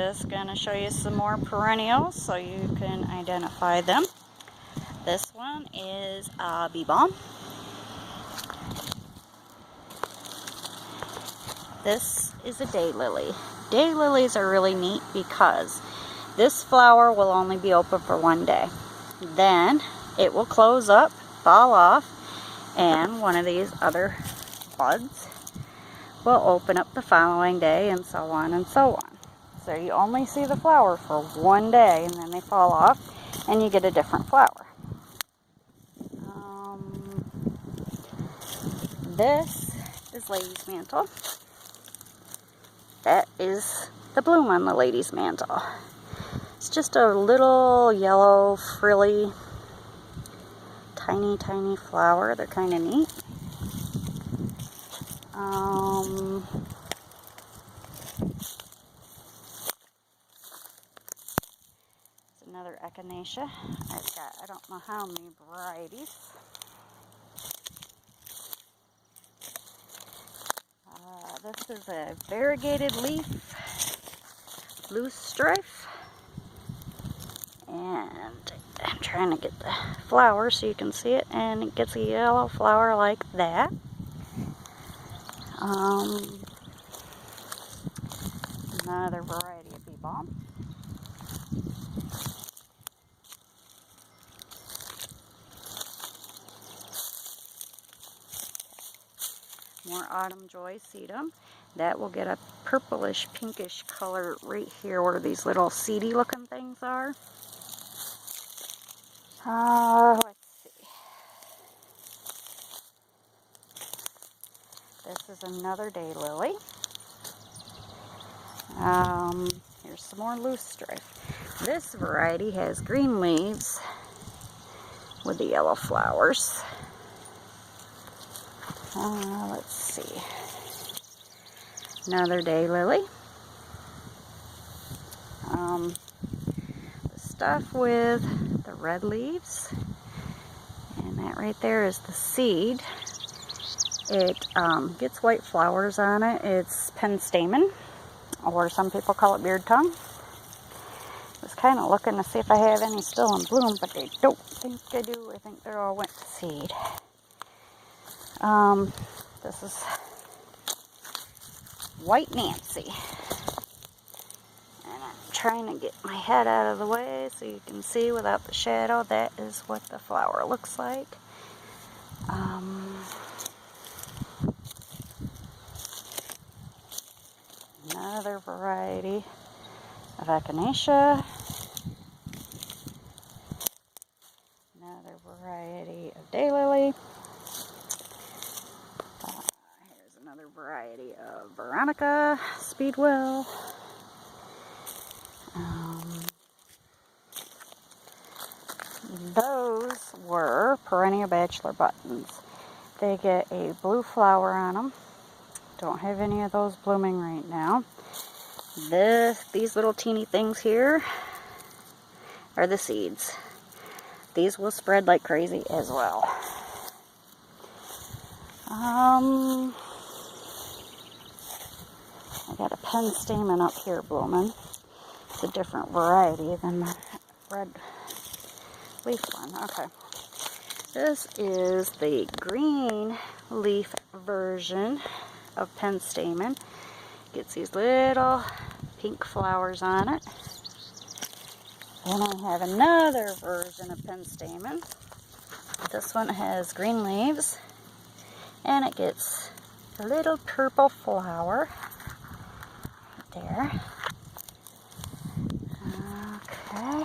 just going to show you some more perennials so you can identify them. This one is bee balm. This is a daylily. Daylilies are really neat because this flower will only be open for one day. Then it will close up, fall off, and one of these other buds will open up the following day, and so on and so on. So you only see the flower for one day, and then they fall off, and you get a different flower. This is lady's mantle. That is the bloom on the lady's mantle. It's just a little yellow, frilly, tiny flower. They're kind of neat. It's another echinacea. I've got, I don't know how many varieties. This is a variegated leaf, blue strife, and I'm trying to get the flower so you can see it, and it gets a yellow flower like that. Another variety of bee balm. More autumn joy sedum. That will get a purplish pinkish color right here where these little seedy looking things are. Let's see. This is another daylily. Here's some more loose strife. This variety has green leaves with the yellow flowers. Let's see. Another daylily. The stuff with the red leaves, and that right there is the seed. It gets white flowers on it. It's Penstemon, or some people call it beard tongue. I was kind of looking to see if I have any still in bloom, but I don't think I do. I think they're all went to seed. This is White Nancy. And I'm trying to get my head out of the way so you can see without the shadow. That is what the flower looks like. Another variety of echinacea. Another variety of daylily. Here's another variety of Veronica, speedwell. Those were perennial bachelor buttons. They get a blue flower on them. Don't have any of those blooming right now. These little teeny things here are the seeds. These will spread like crazy as well. I got a Penstemon up here blooming. It's a different variety than the red leaf one. Okay. This is the green leaf version of Penstemon. Gets these little pink flowers on it. Then I have another version of Penstemon. This one has green leaves, and it gets a little purple flower right there. Okay.